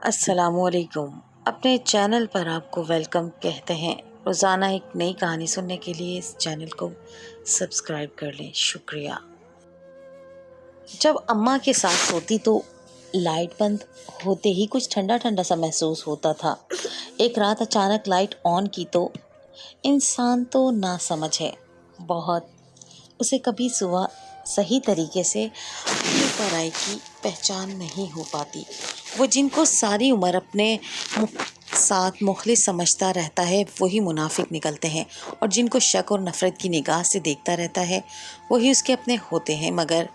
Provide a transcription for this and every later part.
السلام علیکم۔ اپنے چینل پر آپ کو ویلکم کہتے ہیں۔ روزانہ ایک نئی کہانی سننے کے لیے اس چینل کو سبسکرائب کر لیں، شکریہ۔ جب اماں کے ساتھ سوتی تو لائٹ بند ہوتے ہی کچھ ٹھنڈا ٹھنڈا سا محسوس ہوتا تھا۔ ایک رات اچانک لائٹ آن کی تو انسان تو نہ سمجھ ہے، بہت اسے کبھی صبح صحیح طریقے سے اپنی پرائی کی پہچان نہیں ہو پاتی۔ وہ جن کو ساری عمر اپنے ساتھ مخلص سمجھتا رہتا ہے وہی منافق نکلتے ہیں، اور جن کو شک اور نفرت کی نگاہ سے دیکھتا رہتا ہے وہی اس کے اپنے ہوتے ہیں۔ مگر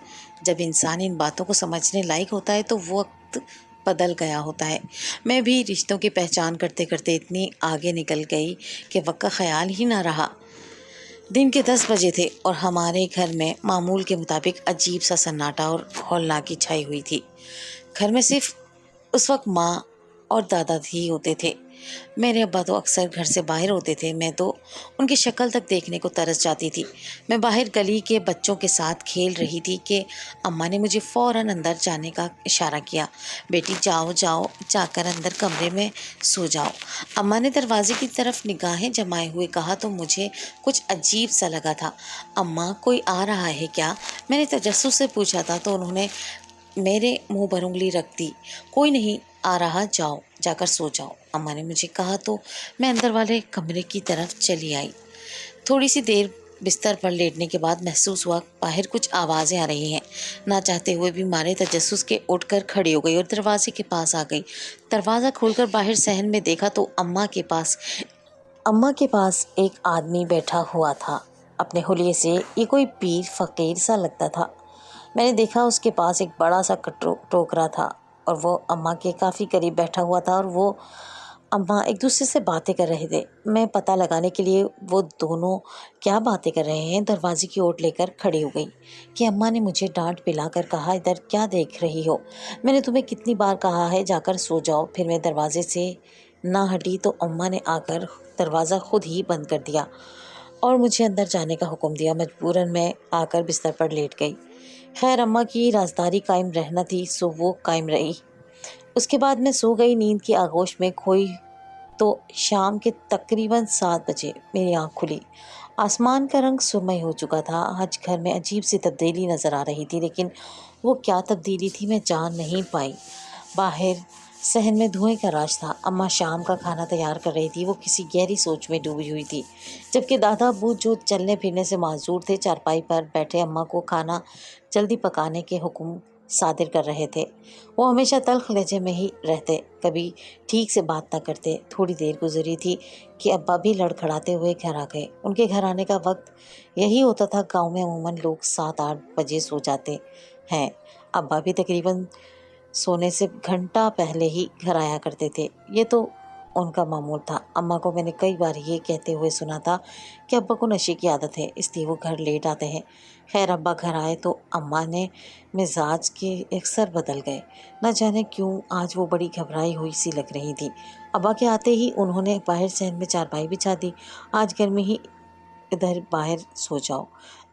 جب انسان ان باتوں کو سمجھنے لائق ہوتا ہے تو وقت بدل گیا ہوتا ہے۔ میں بھی رشتوں کی پہچان کرتے کرتے اتنی آگے نکل گئی کہ وقت کا خیال ہی نہ رہا۔ دن کے 10 بجے تھے اور ہمارے گھر میں معمول کے مطابق عجیب سا سناٹا اور ہولناکی چھائی ہوئی تھی۔ گھر میں صرف اس وقت ماں اور دادا ہی ہوتے تھے۔ میرے ابا تو اکثر گھر سے باہر ہوتے تھے، میں تو ان کی شکل تک دیکھنے کو ترس جاتی تھی۔ میں باہر گلی کے بچوں کے ساتھ کھیل رہی تھی کہ اماں نے مجھے فوراً اندر جانے کا اشارہ کیا۔ بیٹی جاؤ جاؤ، جا کر اندر کمرے میں سو جاؤ۔ اماں نے دروازے کی طرف نگاہیں جمائے ہوئے کہا تو مجھے کچھ عجیب سا لگا تھا۔ اماں کوئی آ رہا ہے کیا؟ میں نے تجسس سے پوچھا تھا تو انہوں نے میرے منہ پر انگلی رکھ دی۔ کوئی نہیں آ رہا، جاؤ جا کر سو جاؤ، اماں نے مجھے کہا تو میں اندر والے کمرے کی طرف چلی آئی۔ تھوڑی سی دیر بستر پر لیٹنے کے بعد محسوس ہوا باہر کچھ آوازیں آ رہی ہیں۔ نہ چاہتے ہوئے بھی مارے تجسس کے اٹھ کر کھڑی ہو گئی اور دروازے کے پاس آ گئی۔ دروازہ کھول کر باہر صحن میں دیکھا تو اماں کے پاس ایک آدمی بیٹھا ہوا تھا۔ اپنے حلیے سے یہ کوئی پیر فقیر سا لگتا تھا۔ میں نے دیکھا اس کے پاس ایک بڑا سا ٹوکرا تھا اور وہ اماں کے کافی قریب بیٹھا ہوا تھا اور وہ اماں ایک دوسرے سے باتیں کر رہے تھے۔ میں پتہ لگانے کے لیے وہ دونوں کیا باتیں کر رہے ہیں دروازے کی اوٹ لے کر کھڑی ہو گئی کہ اماں نے مجھے ڈانٹ پلا کر کہا، ادھر کیا دیکھ رہی ہو؟ میں نے تمہیں کتنی بار کہا ہے جا کر سو جاؤ۔ پھر میں دروازے سے نہ ہٹی تو اماں نے آ کر دروازہ خود ہی بند کر دیا اور مجھے اندر جانے کا حکم دیا۔ مجبوراً میں آ کر بستر پر لیٹ گئی۔ خیر اماں کی رازداری قائم رہنا تھی سو وہ قائم رہی۔ اس کے بعد میں سو گئی، نیند کی آغوش میں کھوئی تو شام کے تقریباً 7 بجے میری آنکھ کھلی۔ آسمان کا رنگ سرمئی ہو چکا تھا۔ آج گھر میں عجیب سی تبدیلی نظر آ رہی تھی، لیکن وہ کیا تبدیلی تھی میں جان نہیں پائی۔ باہر صحن میں دھوئیں کا راج تھا۔ اماں شام کا کھانا تیار کر رہی تھی، وہ کسی گہری سوچ میں ڈوبی ہوئی تھی، جبکہ دادا ابو جو چلنے پھرنے سے معذور تھے چارپائی پر بیٹھے اماں کو کھانا جلدی پکانے کے حکم صادر کر رہے تھے۔ وہ ہمیشہ تلخ لہجے میں ہی رہتے، کبھی ٹھیک سے بات نہ کرتے۔ تھوڑی دیر گزری تھی کہ ابا بھی لڑکھڑاتے ہوئے گھر آ گئے۔ ان کے گھر آنے کا وقت یہی ہوتا تھا۔ گاؤں میں عموماً لوگ 7-8 بجے سو جاتے ہیں۔ ابا بھی تقریباً سونے سے گھنٹہ پہلے ہی گھر آیا کرتے تھے، یہ تو ان کا معمول تھا۔ اماں کو میں نے کئی بار یہ کہتے ہوئے سنا تھا کہ ابا کو نشے کی عادت ہے، اس لیے وہ گھر لیٹ آتے ہیں۔ خیر ابا گھر آئے تو اماں نے مزاج کے اکثر بدل گئے۔ نہ جانے کیوں آج وہ بڑی گھبرائی ہوئی سی لگ رہی تھی۔ ابا کے آتے ہی انہوں نے باہر صحن میں چارپائی بچھا دی۔ آج گرمی ہی، ادھر باہر سو جاؤ۔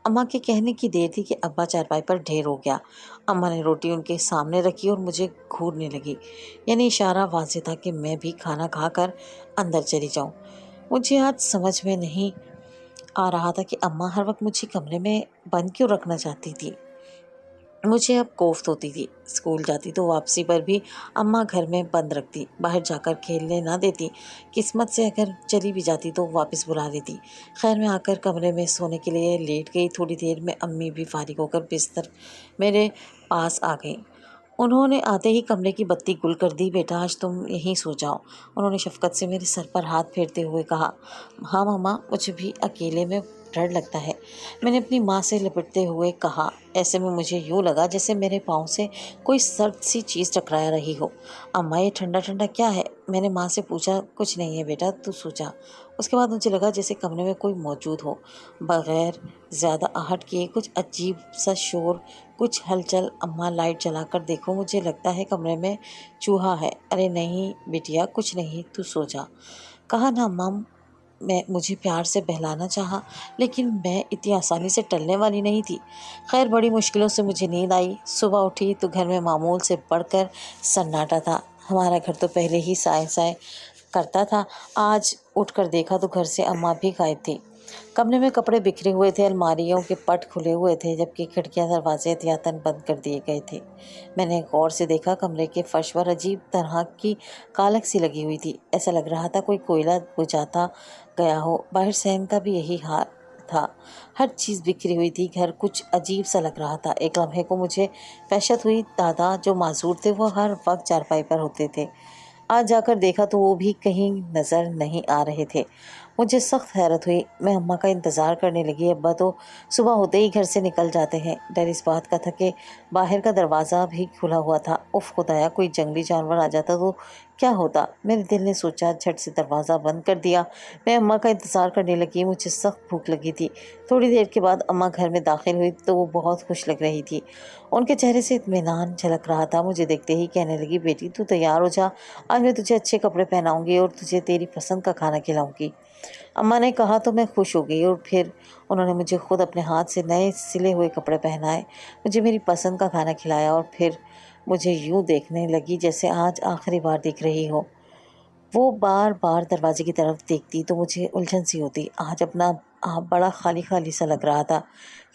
اماں کے کہنے کی دیر تھی کہ ابا چارپائی پر ڈھیر ہو گیا۔ اماں نے روٹی ان کے سامنے رکھی اور مجھے گھورنے لگی، یعنی اشارہ واضح تھا کہ میں بھی کھانا کھا کر اندر چلی جاؤں۔ مجھے آج سمجھ میں نہیں آ رہا تھا کہ اماں ہر وقت مجھے کمرے میں بند کیوں رکھنا چاہتی تھی۔ مجھے اب کوفت ہوتی تھی۔ اسکول جاتی تو واپسی پر بھی اماں گھر میں بند رکھتی، باہر جا کر کھیلنے نہ دیتی۔ قسمت سے اگر چلی بھی جاتی تو واپس بلا لیتی۔ خیر میں آ کر کمرے میں سونے کے لیے لیٹ گئی۔ تھوڑی دیر میں امی بھی فارغ ہو کر بستر میرے پاس آ گئی۔ انہوں نے آتے ہی کمرے کی بتی گل کر دی۔ بیٹا آج تم یہیں سو جاؤ، انہوں نے شفقت سے میرے سر پر ہاتھ پھیرتے ہوئے کہا۔ ہاں ماما، مجھے بھی اکیلے میں ڈر لگتا ہے، میں نے اپنی ماں سے لپٹتے ہوئے کہا۔ ایسے میں مجھے یوں لگا جیسے میرے پاؤں سے کوئی سرد سی چیز ٹکرا رہی ہو۔ اماں یہ ٹھنڈا ٹھنڈا کیا ہے؟ میں نے ماں سے پوچھا۔ کچھ نہیں ہے بیٹا، تو سو جا۔ اس کے بعد مجھے لگا جیسے کمرے میں کوئی موجود ہو، بغیر زیادہ آہٹ کیے کچھ عجیب سا شور، کچھ ہلچل۔ اماں لائٹ جلا کر دیکھو، مجھے لگتا ہے کمرے میں چوہا ہے۔ ارے نہیں بیٹیا، کچھ نہیں، تو سو جا، کہا نا اماں۔ مجھے پیار سے بہلانا چاہا، لیکن میں اتنی آسانی سے ٹلنے والی نہیں تھی۔ خیر بڑی مشکلوں سے مجھے نیند آئی۔ صبح اٹھی تو گھر میں معمول سے بڑھ کر سناٹا تھا۔ ہمارا گھر تو پہلے ہی سائے سائے کرتا تھا۔ آج اٹھ کر دیکھا تو گھر سے اماں بھی غائب تھی۔ کمرے میں کپڑے بکھرے ہوئے تھے، الماریوں کے پٹ کھلے ہوئے تھے، جبکہ کھڑکیاں دروازے احتیاطاً بند کر دیے گئے تھے۔ میں نے غور سے دیکھا، کمرے کے فرش پر عجیب طرح کی کالک سی لگی ہوئی تھی، ایسا لگ رہا تھا کوئی کوئلہ بجھاتا گیا ہو۔ باہر صحن کا بھی یہی حال تھا، ہر چیز بکھری ہوئی تھی، گھر کچھ عجیب سا لگ رہا تھا۔ ایک لمحے کو مجھے وحشت ہوئی، دادا جو معذور تھے وہ ہر وقت چارپائی پر ہوتے تھے، آج جا کر دیکھا تو وہ بھی کہیں نظر نہیں آ رہے تھے۔ مجھے سخت حیرت ہوئی، میں اماں کا انتظار کرنے لگی۔ ابا تو صبح ہوتے ہی گھر سے نکل جاتے ہیں۔ ڈر اس بات کا تھا کہ باہر کا دروازہ بھی کھلا ہوا تھا۔ اف خدایا، کوئی جنگلی جانور آ جاتا تو کیا ہوتا؟ میرے دل نے سوچا، جھٹ سے دروازہ بند کر دیا۔ میں اماں کا انتظار کرنے لگی، مجھے سخت بھوک لگی تھی۔ تھوڑی دیر کے بعد اماں گھر میں داخل ہوئی تو وہ بہت خوش لگ رہی تھی، ان کے چہرے سے اطمینان جھلک رہا تھا۔ مجھے دیکھتے ہی کہنے لگی، بیٹی تو تیار ہو جا، آج میں تجھے اچھے کپڑے پہناؤں گی اور تجھے تیری پسند کا کھانا کھلاؤں گی۔ اماں نے کہا تو میں خوش ہو گئی، اور پھر انہوں نے مجھے خود اپنے ہاتھ سے نئے سلے ہوئے کپڑے پہنائے، مجھے میری پسند کا کھانا کھلایا، اور پھر مجھے یوں دیکھنے لگی جیسے آج آخری بار دیکھ رہی ہو۔ وہ بار بار دروازے کی طرف دیکھتی تو مجھے الجھن سی ہوتی، آج اپنا آپ بڑا خالی خالی سا لگ رہا تھا۔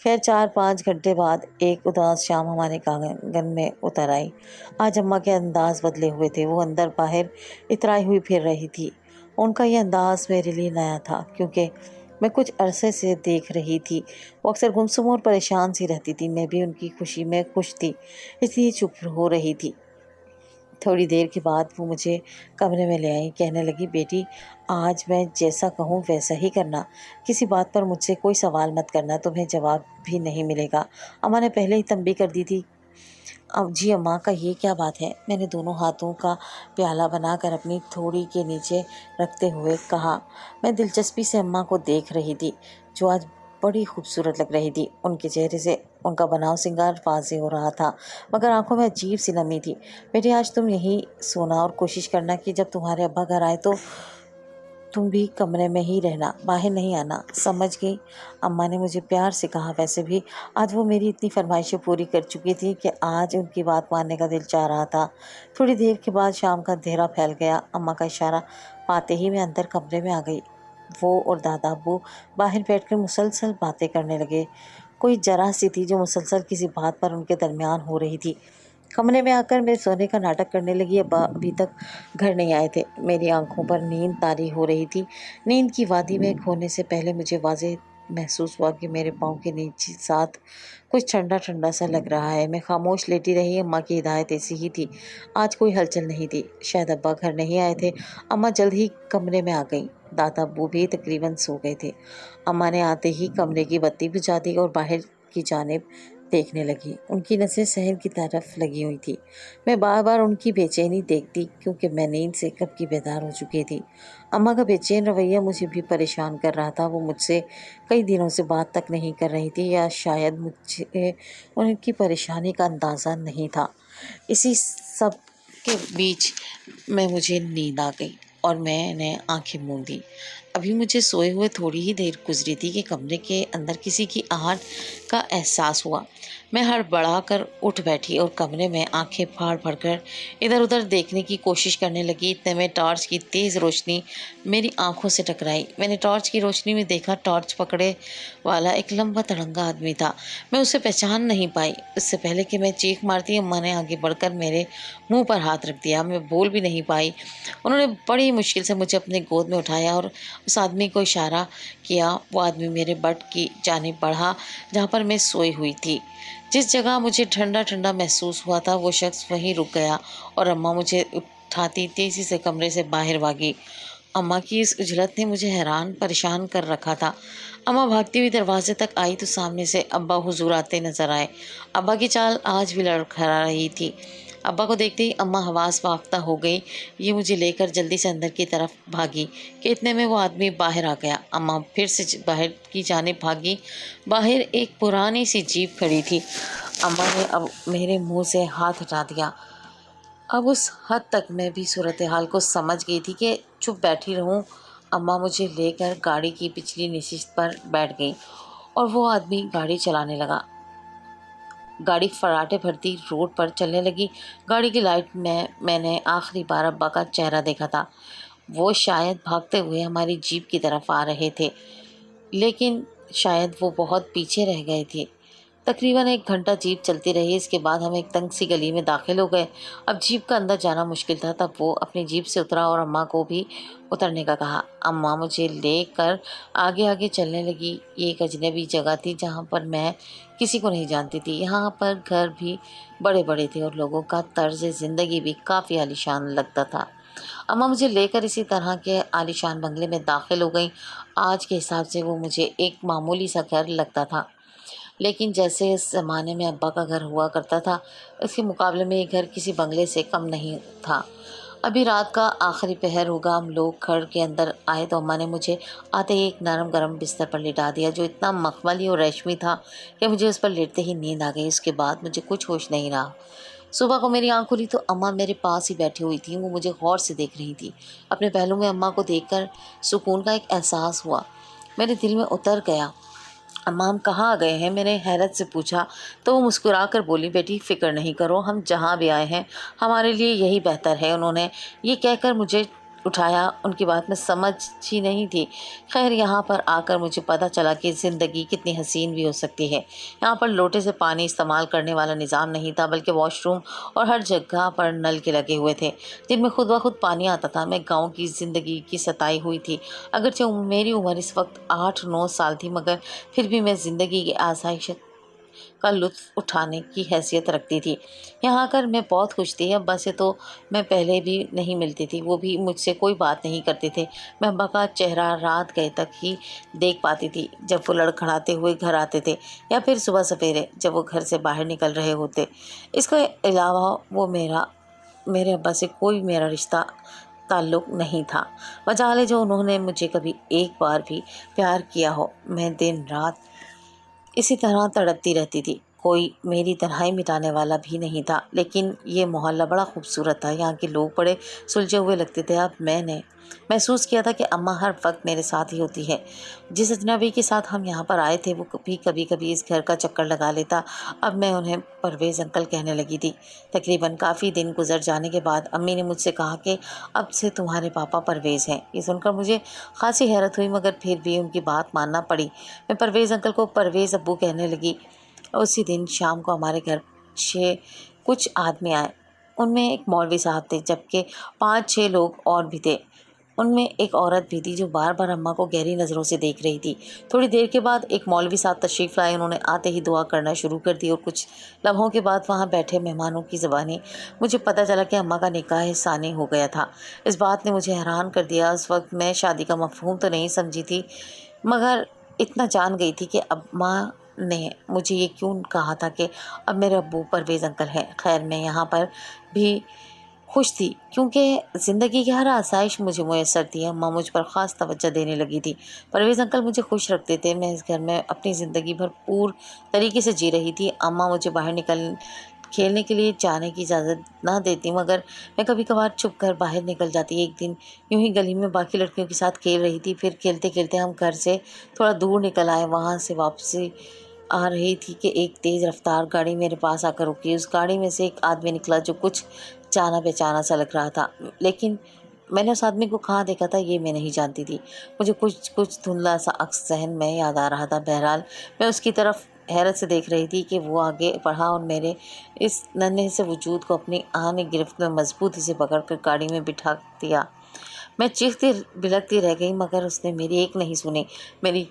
خیر 4-5 گھنٹے بعد ایک اداس شام ہمارے آنگن میں اتر آئی۔ آج اماں کے انداز بدلے ہوئے تھے، وہ اندر باہر اترائی ہوئی پھر رہی تھی۔ ان کا یہ انداز میرے لیے نیا تھا، کیونکہ میں کچھ عرصے سے دیکھ رہی تھی وہ اکثر گمسم اور پریشان سی رہتی تھی۔ میں بھی ان کی خوشی میں خوش تھی، اس لیے چپ ہو رہی تھی۔ تھوڑی دیر کے بعد وہ مجھے کمرے میں لے آئی، کہنے لگی، بیٹی آج میں جیسا کہوں ویسا ہی کرنا، کسی بات پر مجھ سے کوئی سوال مت کرنا، تمہیں جواب بھی نہیں ملے گا۔ اماں نے پہلے ہی تنبیہ کر دی تھی۔ جی اماں، کہیے کیا بات ہے؟ میں نے دونوں ہاتھوں کا پیالہ بنا کر اپنی تھوڑی کے نیچے رکھتے ہوئے کہا۔ میں دلچسپی سے اماں کو دیکھ رہی تھی، جو آج بڑی خوبصورت لگ رہی تھی۔ ان کے چہرے سے ان کا بناؤ سنگار واضح ہو رہا تھا، مگر آنکھوں میں عجیب سی نمی تھی۔ بیٹی آج تم یہیں سونا، اور کوشش کرنا کہ جب تمہارے ابا گھر آئے تو تم بھی کمرے میں ہی رہنا، باہر نہیں آنا، سمجھ گئی؟ اماں نے مجھے پیار سے کہا۔ ویسے بھی آج وہ میری اتنی فرمائشیں پوری کر چکی تھی کہ آج ان کی بات ماننے کا دل چاہ رہا تھا۔ تھوڑی دیر کے بعد شام کا اندھیرا پھیل گیا۔ اماں کا اشارہ پاتے ہی میں اندر کمرے میں آ گئی۔ وہ اور دادا ابو باہر بیٹھ کر مسلسل باتیں کرنے لگے، کوئی جرح سی تھی جو مسلسل کسی بات پر ان کے درمیان ہو رہی تھی۔ کمرے میں آ کر میں سونے کا ناٹک کرنے لگی۔ ابا ابھی تک گھر نہیں آئے تھے۔ میری آنکھوں پر نیند طاری ہو رہی تھی۔ نیند کی وادی میں کھونے سے پہلے مجھے واضح محسوس ہوا کہ میرے پاؤں کے نیچے ساتھ کچھ ٹھنڈا ٹھنڈا سا لگ رہا ہے۔ میں خاموش لیٹی رہی۔ اماں کی ہدایت ایسی ہی تھی، آج کوئی ہلچل نہیں تھی۔ شاید ابا گھر نہیں آئے تھے۔ اماں جلد ہی کمرے میں آ گئیں۔ دادا ابو بھی تقریباً سو گئے تھے۔ اماں نے آتے ہی کمرے کی بتی بجھا دی اور باہر کی جانب دیکھنے لگی۔ ان کی نظریں صحن کی طرف لگی ہوئی تھی۔ میں بار بار ان کی بے چینی دیکھتی، کیونکہ میں نیند سے کب کی بیدار ہو چکی تھی۔ اماں کا بے چین رویہ مجھے بھی پریشان کر رہا تھا۔ وہ مجھ سے کئی دنوں سے بات تک نہیں کر رہی تھی، یا شاید مجھے ان کی پریشانی کا اندازہ نہیں تھا۔ اسی سب کے بیچ میں مجھے نیند آ گئی اور میں نے آنکھیں موندی۔ ابھی مجھے سوئے ہوئے تھوڑی ہی دیر گزری تھی کہ کمرے کے اندر کسی کی آہٹ کا احساس ہوا۔ میں ہڑبڑا کر اٹھ بیٹھی اور کمرے میں آنکھیں پھاڑ پھاڑ کر ادھر ادھر دیکھنے کی کوشش کرنے لگی۔ اتنے میں ٹارچ کی تیز روشنی میری آنکھوں سے ٹکرائی۔ میں نے ٹارچ کی روشنی میں دیکھا، ٹارچ پکڑے والا ایک لمبا تڑنگا آدمی تھا۔ میں اسے پہچان نہیں پائی۔ اس سے پہلے کہ میں چیخ مارتی، اماں نے آگے بڑھ کر میرے منہ پر ہاتھ رکھ دیا۔ میں بول بھی نہیں پائی۔ انہوں نے بڑی مشکل سے مجھے اپنے گود میں اٹھایا اور اس آدمی کو اشارہ کیا۔ وہ آدمی میرے بٹ کی جانب بڑھا جہاں پر میں سوئی ہوئی تھی۔ جس جگہ مجھے ٹھنڈا ٹھنڈا محسوس ہوا تھا، وہ شخص وہیں رک گیا اور اماں مجھے اٹھاتی تیزی سے کمرے سے باہر بھاگی۔ اماں کی اس عجلت نے مجھے حیران پریشان کر رکھا تھا۔ اماں بھاگتی ہوئی دروازے تک آئی تو سامنے سے ابا حضور آتے نظر آئے۔ ابا کی چال آج بھی لڑکھڑا رہی تھی۔ ابا کو دیکھتے ہی اماں حواس باختہ ہو گئی۔ یہ مجھے لے کر جلدی سے اندر کی طرف بھاگی کہ اتنے میں وہ آدمی باہر آ گیا۔ اماں پھر سے باہر کی جانب بھاگی۔ باہر ایک پرانی سی جیپ کھڑی تھی۔ اماں نے اب میرے منہ سے ہاتھ ہٹا دیا۔ اب اس حد تک میں بھی صورتحال کو سمجھ گئی تھی کہ چپ بیٹھی رہوں۔ اماں مجھے لے کر گاڑی کی پچھلی نشست پر بیٹھ گئیں اور وہ آدمی گاڑی چلانے لگا۔ گاڑی فراٹے بھرتی روڈ پر چلنے لگی۔ گاڑی کی لائٹ میں میں نے آخری بار ابا کا چہرہ دیکھا تھا۔ وہ شاید بھاگتے ہوئے ہماری جیپ کی طرف آ رہے تھے، لیکن شاید وہ بہت پیچھے رہ گئے تھے۔ تقریباً 1 گھنٹہ جیپ چلتی رہی۔ اس کے بعد ہم ایک تنگ سی گلی میں داخل ہو گئے۔ اب جیپ کا اندر جانا مشکل تھا۔ تب وہ اپنی جیپ سے اترا اور اماں کو بھی اترنے کا کہا۔ اماں مجھے لے کر آگے آگے چلنے لگی۔ یہ ایک اجنبی جگہ تھی جہاں پر میں کسی کو نہیں جانتی تھی۔ یہاں پر گھر بھی بڑے بڑے تھے اور لوگوں کا طرز زندگی بھی کافی عالیشان لگتا تھا۔ اماں مجھے لے کر اسی طرح کے عالیشان بنگلے میں داخل ہو گئیں۔ آج کے حساب سے وہ مجھے ایک معمولی سا گھر لگتا تھا، لیکن جیسے اس زمانے میں ابا کا گھر ہوا کرتا تھا، اس کے مقابلے میں یہ گھر کسی بنگلے سے کم نہیں تھا۔ ابھی رات کا آخری پہر ہوگا۔ ہم لوگ گھر کے اندر آئے تو اماں نے مجھے آتے ہی ایک نرم گرم بستر پر لٹا دیا، جو اتنا مخملی اور ریشمی تھا کہ مجھے اس پر لیٹتے ہی نیند آ گئی۔ اس کے بعد مجھے کچھ ہوش نہیں رہا۔ صبح کو میری آنکھ کھلی تو اماں میرے پاس ہی بیٹھی ہوئی تھیں۔ وہ مجھے غور سے دیکھ رہی تھی۔ اپنے پہلو میں اماں کو دیکھ کر سکون کا ایک احساس ہوا، میرے دل میں اتر گیا۔ اماں ہم کہاں آ گئے ہیں؟ میں نے حیرت سے پوچھا تو وہ مسکرا کر بولی، بیٹی فکر نہیں کرو، ہم جہاں بھی آئے ہیں ہمارے لیے یہی بہتر ہے۔ انہوں نے یہ کہہ کر مجھے اٹھایا۔ ان کی بات میں سمجھ ہی نہیں تھی۔ خیر، یہاں پر آ کر مجھے پتہ چلا کہ زندگی کتنی حسین بھی ہو سکتی ہے۔ یہاں پر لوٹے سے پانی استعمال کرنے والا نظام نہیں تھا، بلکہ واش روم اور ہر جگہ پر نل کے لگے ہوئے تھے جن میں خود بخود پانی آتا تھا۔ میں گاؤں کی زندگی کی ستائی ہوئی تھی۔ اگرچہ میری عمر اس وقت 8-9 سال تھی، مگر پھر بھی میں زندگی کی آسائش کا لطف اٹھانے کی حیثیت رکھتی تھی۔ یہاں آ کر میں بہت خوش تھی۔ ابا سے تو میں پہلے بھی نہیں ملتی تھی، وہ بھی مجھ سے کوئی بات نہیں کرتے تھے۔ میں ابا کا چہرہ رات گئے تک ہی دیکھ پاتی تھی، جب وہ لڑکھڑاتے ہوئے گھر آتے تھے یا پھر صبح سویرے جب وہ گھر سے باہر نکل رہے ہوتے۔ اس کے علاوہ میرے ابا سے کوئی میرا رشتہ تعلق نہیں تھا، بجالے جو انہوں نے مجھے کبھی ایک بار بھی پیار کیا ہو۔ میں دن رات اسی طرح تڑپتی رہتی تھی، کوئی میری تنہائی مٹانے والا بھی نہیں تھا۔ لیکن یہ محلہ بڑا خوبصورت تھا، یہاں کے لوگ بڑے سلجھے ہوئے لگتے تھے۔ اب میں نے محسوس کیا تھا کہ اماں ہر وقت میرے ساتھ ہی ہوتی ہے۔ جس اجنبی کے ساتھ ہم یہاں پر آئے تھے وہ بھی کبھی کبھی اس گھر کا چکر لگا لیتا۔ اب میں انہیں پرویز انکل کہنے لگی تھی۔ تقریباً کافی دن گزر جانے کے بعد امی نے مجھ سے کہا کہ اب سے تمہارے پاپا پرویز ہیں۔ یہ سن کر مجھے خاصی حیرت ہوئی، مگر پھر بھی ان کی بات ماننا پڑی۔ میں پرویز انکل کو پرویز ابو کہنے لگی۔ اسی دن شام کو ہمارے گھر کچھ آدمی آئے۔ ان میں ایک مولوی صاحب تھے، جبکہ 5-6 لوگ اور بھی تھے۔ ان میں ایک عورت بھی تھی جو بار بار اماں کو گہری نظروں سے دیکھ رہی تھی۔ تھوڑی دیر کے بعد ایک مولوی صاحب تشریف لائے۔ انہوں نے آتے ہی دعا کرنا شروع کر دی اور کچھ لمحوں کے بعد وہاں بیٹھے مہمانوں کی زبانی مجھے پتہ چلا کہ اماں کا نکاح ثانی ہو گیا تھا۔ اس بات نے مجھے حیران کر دیا۔ اس وقت میں شادی کا مفہوم تو نہیں سمجھی تھی، مگر اتنا جان گئی تھی کہ اماں نے مجھے یہ کیوں کہا تھا کہ اب میرے ابو پرویز انکل ہیں۔ خیر، میں یہاں پر بھی خوش تھی کیونکہ زندگی کی ہر آسائش مجھے میسر تھی۔ اماں مجھ پر خاص توجہ دینے لگی تھی۔ پرویز انکل مجھے خوش رکھتے تھے۔ میں اس گھر میں اپنی زندگی بھرپور طریقے سے جی رہی تھی۔ اماں مجھے باہر کھیلنے کے لیے جانے کی اجازت نہ دیتی، مگر میں کبھی کبھار چھپ کر باہر نکل جاتی۔ ایک دن یوں ہی گلی میں باقی لڑکیوں کے ساتھ کھیل رہی تھی، پھر کھیلتے کھیلتے ہم گھر سے تھوڑا دور نکل آئے۔ وہاں سے واپسی آ رہی تھی کہ ایک تیز رفتار گاڑی میرے پاس آ کر رکی۔ اس گاڑی میں سے ایک آدمی نکلا جو کچھ جانا پہچانا سا لگ رہا تھا، لیکن میں نے اس آدمی کو کہاں دیکھا تھا یہ میں نہیں جانتی تھی۔ مجھے کچھ دھندلا سا عکس ذہن میں یاد آ رہا تھا۔ بہرحال میں اس کی طرف حیرت سے دیکھ رہی تھی کہ وہ آگے بڑھا اور میرے اس ننھے سے وجود کو اپنی آہنی گرفت میں مضبوطی سے پکڑ کر گاڑی میں بٹھا دیا۔ میں چیختی بلکتی رہ گئی، مگر اس نے میری ایک نہیں سنی۔ میری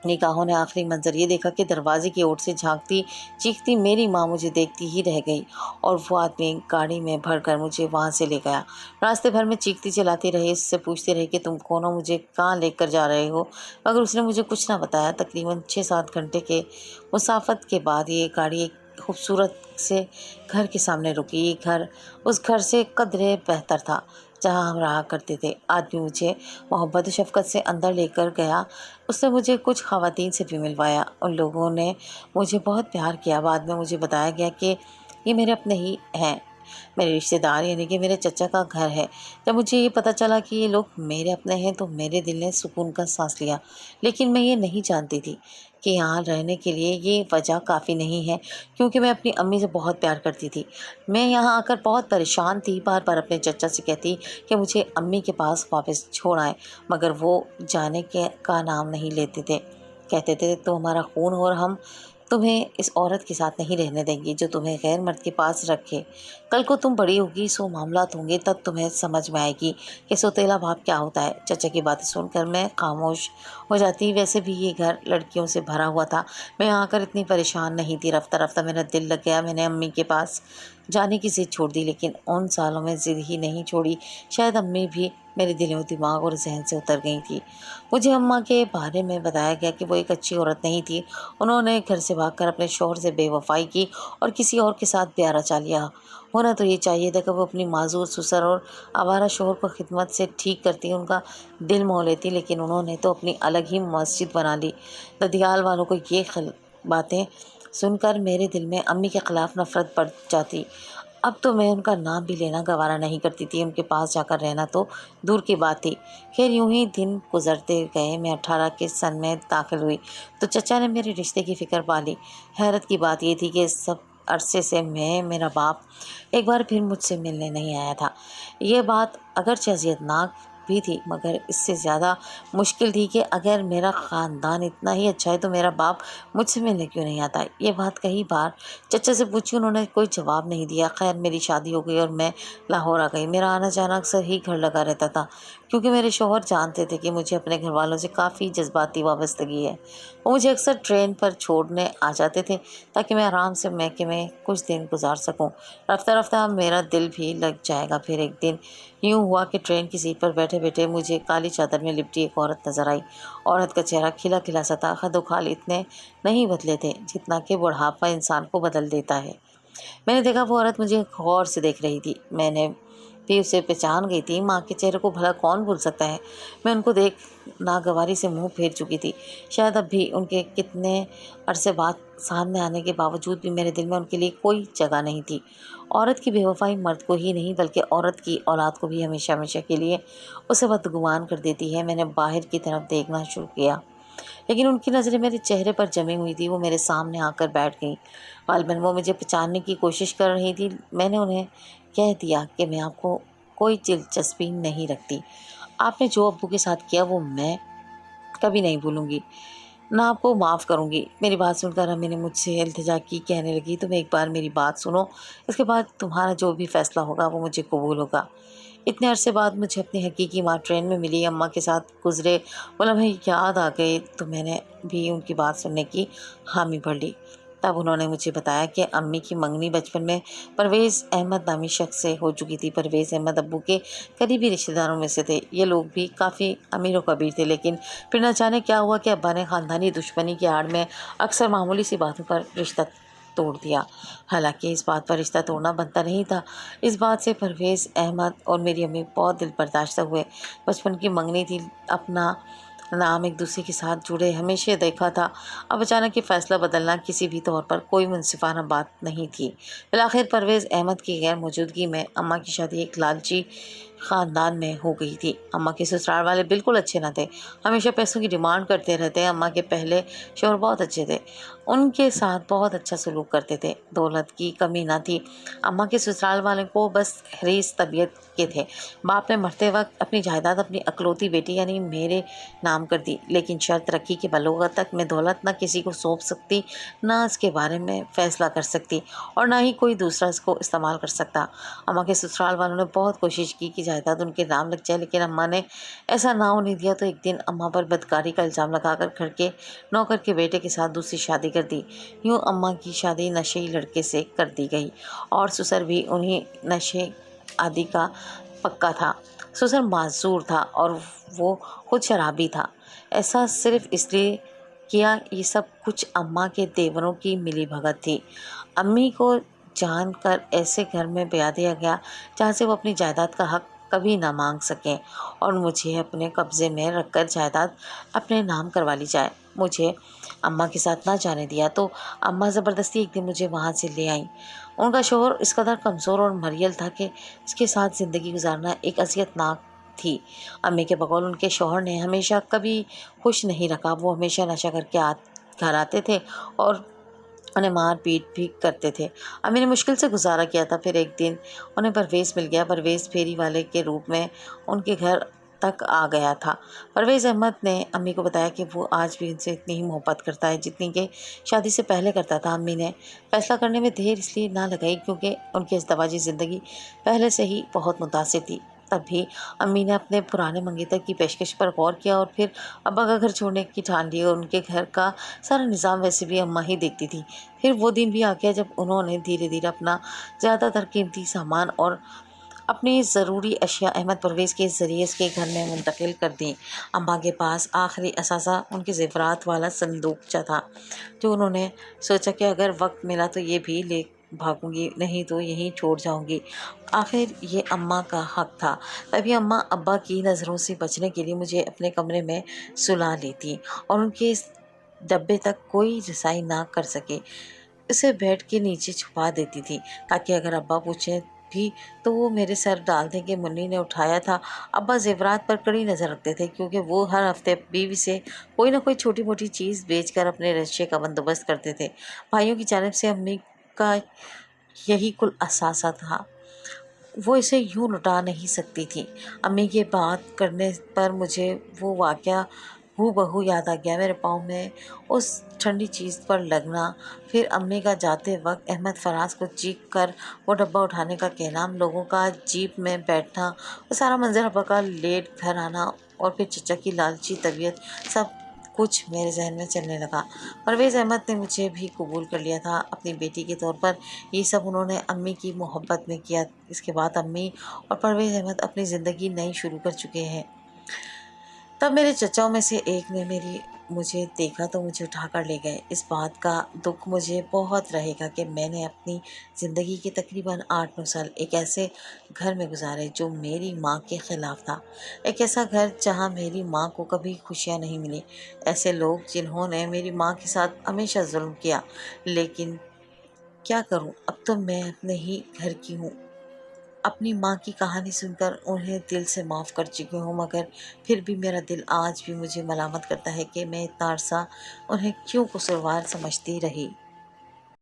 نگاہوں نے آخری منظر یہ دیکھا کہ دروازے کی اوٹ سے جھانکتی چیختی میری ماں مجھے دیکھتی ہی رہ گئی اور وہ آدمی گاڑی میں بھر کر مجھے وہاں سے لے گیا۔ راستے بھر میں چیختی چلاتی رہی، اس سے پوچھتی رہی کہ تم کون ہو، مجھے کہاں لے کر جا رہے ہو، مگر اس نے مجھے کچھ نہ بتایا۔ تقریباً 6-7 گھنٹے کے مسافت کے بعد یہ گاڑی ایک خوبصورت سے گھر کے سامنے رکی۔ یہ گھر اس گھر سے قدرے بہتر تھا جہاں ہم رہا کرتے تھے۔ آدمی مجھے محبت و شفقت سے اندر لے کر گیا۔ اس نے مجھے کچھ خواتین سے بھی ملوایا۔ ان لوگوں نے مجھے بہت پیار کیا۔ بعد میں مجھے بتایا گیا کہ یہ میرے اپنے ہی ہیں، میرے رشتہ دار، یعنی کہ میرے چچا کا گھر ہے۔ جب مجھے یہ پتہ چلا کہ یہ لوگ میرے اپنے ہیں تو میرے دل نے سکون کا سانس لیا، لیکن میں یہ نہیں جانتی تھی کہ یہاں رہنے کے لیے یہ وجہ کافی نہیں ہے، کیونکہ میں اپنی امی سے بہت پیار کرتی تھی۔ میں یہاں آ کر بہت پریشان تھی، بار بار اپنے چچا سے کہتی کہ مجھے امی کے پاس واپس چھوڑ آئیں، مگر وہ جانے کا نام نہیں لیتے تھے۔ کہتے تھے تو ہمارا خون اور ہم تمہیں اس عورت کے ساتھ نہیں رہنے دیں گی جو تمہیں غیر مرد کے پاس رکھے۔ کل کو تم بڑی ہوگی، سو معاملات ہوں گے، تب تمہیں سمجھ میں آئے گی کہ سوتیلا باپ کیا ہوتا ہے۔ چچا کی باتیں سن کر میں خاموش ہو جاتی۔ ویسے بھی یہ گھر لڑکیوں سے بھرا ہوا تھا، میں یہاں آ کر اتنی پریشان نہیں تھی۔ رفتہ رفتہ میرا دل لگ گیا۔ میں نے امی کے پاس جانے کی ضد چھوڑ دی، لیکن ان سالوں میں ضد ہی نہیں چھوڑی۔ شاید امی بھی میرے دل و دماغ اور ذہن سے اتر گئی تھی۔ مجھے اماں کے بارے میں بتایا گیا کہ وہ ایک اچھی عورت نہیں تھی۔ انہوں نے گھر سے بھاگ کر اپنے شوہر سے بے وفائی کی اور کسی اور کے ساتھ بیاہ رچا لیا۔ ہونا تو یہ چاہیے تھا کہ وہ اپنی معذور سسر اور آوارہ شوہر کو خدمت سے ٹھیک کرتی، ان کا دل موہ لیتی، لیکن انہوں نے تو اپنی الگ ہی مسجد بنا لی۔ ددیال والوں کو یہ باتیں سن کر میرے دل میں امی کے خلاف نفرت بڑھ جاتی۔ اب تو میں ان کا نام بھی لینا گوارا نہیں کرتی تھی، ان کے پاس جا کر رہنا تو دور کی بات تھی۔ خیر یوں ہی دن گزرتے گئے۔ میں 18 کے سن میں داخل ہوئی تو چچا نے میرے رشتے کی فکر پالی۔ حیرت کی بات یہ تھی کہ سب عرصے سے میرا باپ ایک بار پھر مجھ سے ملنے نہیں آیا تھا۔ یہ بات اگرچہ اذیت ناک بھی تھی، مگر اس سے زیادہ مشکل تھی کہ اگر میرا خاندان اتنا ہی اچھا ہے تو میرا باپ مجھ سے ملنے کیوں نہیں آتا۔ یہ بات کئی بار چچا سے پوچھی، انہوں نے کوئی جواب نہیں دیا۔ خیر میری شادی ہو گئی اور میں لاہور آ گئی۔ میرا آنا جانا اکثر ہی گھر لگا رہتا تھا، کیونکہ میرے شوہر جانتے تھے کہ مجھے اپنے گھر والوں سے کافی جذباتی وابستگی ہے۔ وہ مجھے اکثر ٹرین پر چھوڑنے آ جاتے تھے تاکہ میں آرام سے میکے میں کچھ دن گزار سکوں۔ رفتہ رفتہ میرا دل بھی لگ جائے گا۔ پھر ایک دن یوں ہوا کہ ٹرین کی سیٹ پر بیٹھے بیٹھے مجھے کالی چادر میں لپٹی ایک عورت نظر آئی۔ عورت کا چہرہ کھلا کھلا سا تھا۔ خد و خال اتنے نہیں بدلے تھے جتنا کہ بڑھاپا انسان کو بدل دیتا ہے۔ میں نے دیکھا وہ عورت مجھے غور سے دیکھ رہی تھی۔ میں نے بھی اسے پہچان گئی تھی۔ ماں کے چہرے کو بھلا کون بھول سکتا ہے۔ میں ان کو دیکھ ناگواری سے منہ پھیر چکی تھی۔ شاید اب بھی ان کے کتنے عرصے بعد سامنے آنے کے باوجود بھی میرے دل میں ان کے لیے کوئی جگہ نہیں تھی۔ عورت کی بے وفائی مرد کو ہی نہیں بلکہ عورت کی اولاد کو بھی ہمیشہ ہمیشہ کے لیے اسے بدگمان کر دیتی ہے۔ میں نے باہر کی طرف دیکھنا شروع کیا، لیکن ان کی نظریں میرے چہرے پر جمی ہوئی تھی۔ وہ میرے سامنے آ کر بیٹھ گئیں۔ غالباً وہ مجھے پہچاننے کی کوشش کر رہی تھی۔ میں نے انہیں کہہ دیا کہ میں آپ کو کوئی دلچسپی نہیں رکھتی۔ آپ نے جو ابو کے ساتھ کیا وہ میں کبھی نہیں بھولوں گی، نہ آپ کو معاف کروں گی۔ میری بات سن کر امی نے مجھ سے التجا کی، کہنے لگی تم ایک بار میری بات سنو، اس کے بعد تمہارا جو بھی فیصلہ ہوگا وہ مجھے قبول ہوگا۔ اتنے عرصے بعد مجھے اپنی حقیقی ماں ٹرین میں ملی۔ اماں کے ساتھ گزرے وہ لمحے یاد آ گئے تو میں نے بھی ان کی بات سننے کی حامی بھر لی۔ تب انہوں نے مجھے بتایا کہ امی کی منگنی بچپن میں پرویز احمد نامی شخص سے ہو چکی تھی۔ پرویز احمد ابو کے قریبی رشتہ داروں میں سے تھے۔ یہ لوگ بھی کافی امیر و کبیر تھے، لیکن پھر نہ جانے کیا ہوا کہ ابا نے خاندانی دشمنی کی آڑ میں اکثر معمولی سی باتوں پر رشتہ توڑ دیا۔ حالانکہ اس بات پر رشتہ توڑنا بنتا نہیں تھا۔ اس بات سے پرویز احمد اور میری امی بہت دل برداشتہ ہوئے۔ بچپن کی منگنی تھی، اپنا نام ایک دوسرے کے ساتھ جڑے ہمیشہ دیکھا تھا۔ اب اچانک یہ فیصلہ بدلنا کسی بھی طور پر کوئی منصفانہ بات نہیں تھی۔ بالآخر پرویز احمد کی غیر موجودگی میں اماں کی شادی ایک لالچی خاندان میں ہو گئی تھی۔ اماں کے سسرال والے بالکل اچھے نہ تھے، ہمیشہ پیسوں کی ڈیمانڈ کرتے رہتے۔ اماں کے پہلے شوہر بہت اچھے تھے، ان کے ساتھ بہت اچھا سلوک کرتے تھے، دولت کی کمی نہ تھی۔ اماں کے سسرال والوں کو بس حریص طبیعت کے تھے۔ باپ نے مرتے وقت اپنی جائیداد اپنی اکلوتی بیٹی یعنی میرے نام کر دی، لیکن شرط رکھی کہ بلوغت تک میں دولت نہ کسی کو سونپ سکتی، نہ اس کے بارے میں فیصلہ کر سکتی، اور نہ ہی کوئی دوسرا اس کو استعمال کر سکتا۔ اماں کے سسرال والوں نے بہت کوشش کی کہ جائیداد ان کے نام لگ جائے، لیکن اماں نے ایسا نہ ہونے دیا تو ایک دن اماں پر بدکاری کا الزام لگا کر گھر کے نوکر کے بیٹے کے ساتھ دوسری شادی کر دی۔ یوں اماں کی شادی نشئی لڑکے سے کر دی گئی، اور سسر بھی انہی نشے آدی کا پکا تھا۔ سسر معذور تھا اور وہ خود شرابی تھا۔ ایسا صرف اس لیے کیا یہ سب کچھ اماں کے دیوروں کی ملی بھگت تھی۔ امی کو جان کر ایسے گھر میں بیاہ دیا گیا جہاں سے وہ اپنی جائیداد کا حق کبھی نہ مانگ سکیں، اور مجھے اپنے قبضے میں رکھ کر جائیداد اپنے نام کروا لی جائے۔ مجھے اماں کے ساتھ نہ جانے دیا تو اماں زبردستی ایک دن مجھے وہاں سے لے آئیں۔ ان کا شوہر اس قدر کمزور اور مریل تھا کہ اس کے ساتھ زندگی گزارنا ایک اذیت ناک تھی۔ امی کے بقول ان کے شوہر نے ہمیشہ کبھی خوش نہیں رکھا۔ وہ ہمیشہ نشہ کر کے گھر آتے تھے اور انہیں مار پیٹ بھی کرتے تھے۔ امی نے مشکل سے گزارا کیا تھا۔ پھر ایک دن انہیں پرویز مل گیا۔ پرویز پھیری والے کے روپ میں ان کے گھر تک آ گیا تھا۔ پرویز احمد نے امی کو بتایا کہ وہ آج بھی ان سے اتنی ہی محبت کرتا ہے جتنی کہ شادی سے پہلے کرتا تھا۔ امی نے فیصلہ کرنے میں دیر اس لیے نہ لگائی کیونکہ ان کی ازدواجی زندگی پہلے سے ہی بہت متاثر تھی۔ تب بھی امی نے اپنے پرانے منگیتر کی پیشکش پر غور کیا اور پھر ابا کا گھر چھوڑنے کی ٹھان لی، اور ان کے گھر کا سارا نظام ویسے بھی اماں ہی دیکھتی تھی۔ پھر وہ دن بھی آ گیا جب انہوں نے دھیرے دھیرے اپنا زیادہ تر قیمتی سامان اور اپنی ضروری اشیاء احمد پرویز کے ذریعے اس کے گھر میں منتقل کر دیں۔ اماں کے پاس آخری اثاثہ ان کے زیورات والا صندوقچہ تھا، جو انہوں نے سوچا کہ اگر وقت ملا تو یہ بھی لے بھاگوں گی، نہیں تو یہیں چھوڑ جاؤں گی۔ آخر یہ اماں کا حق تھا۔ تبھی اماں ابا کی نظروں سے بچنے کے لیے مجھے اپنے کمرے میں سلا لیتی اور ان کے اس ڈبے تک کوئی رسائی نہ کر سکے اسے بیڈ کے نیچے چھپا دیتی تھی، تاکہ اگر ابا پوچھیں بھی تو وہ میرے سر ڈال دیں کہ منی نے اٹھایا تھا۔ ابا زیورات پر کڑی نظر رکھتے تھے کیونکہ وہ ہر ہفتے بیوی سے کوئی نہ کوئی چھوٹی موٹی چیز بیچ کر اپنے رشتے کا بندوبست کرتے تھے۔ بھائیوں کی جانب سے امی کا یہی کل اثاثہ تھا، وہ اسے یوں لٹا نہیں سکتی تھی۔ امی کے بات کرنے پر مجھے وہ واقعہ ہو بہو یاد آ گیا، میرے پاؤں میں اس ٹھنڈی چیز پر لگنا، پھر امی کا جاتے وقت احمد فراز کو چیخ کر وہ ڈبہ اٹھانے کا کہنا، ہم لوگوں کا جیپ میں بیٹھنا، وہ سارا منظر، ابا کا لیٹ گھر آنا اور پھر چچا کی لالچی طبیعت، سب کچھ میرے ذہن میں چلنے لگا۔ پرویز احمد نے مجھے بھی قبول کر لیا تھا اپنی بیٹی کے طور پر۔ یہ سب انہوں نے امی کی محبت میں کیا۔ اس کے بعد امی اور پرویز احمد اپنی زندگی نئی شروع کر چکے ہیں۔ تب میرے چچاؤں میں سے ایک نے مجھے دیکھا تو مجھے اٹھا کر لے گئے۔ اس بات کا دکھ مجھے بہت رہے گا کہ میں نے اپنی زندگی کے تقریباً 8-9 سال ایک ایسے گھر میں گزارے جو میری ماں کے خلاف تھا، ایک ایسا گھر جہاں میری ماں کو کبھی خوشیاں نہیں ملی، ایسے لوگ جنہوں نے میری ماں کے ساتھ ہمیشہ ظلم کیا۔ لیکن کیا کروں، اب تو میں اپنے ہی گھر کی ہوں۔ اپنی ماں کی کہانی سن کر انہیں دل سے معاف کر چکی ہوں، مگر پھر بھی میرا دل آج بھی مجھے ملامت کرتا ہے کہ میں اتنا عرصہ انہیں کیوں قصوروار سمجھتی رہی۔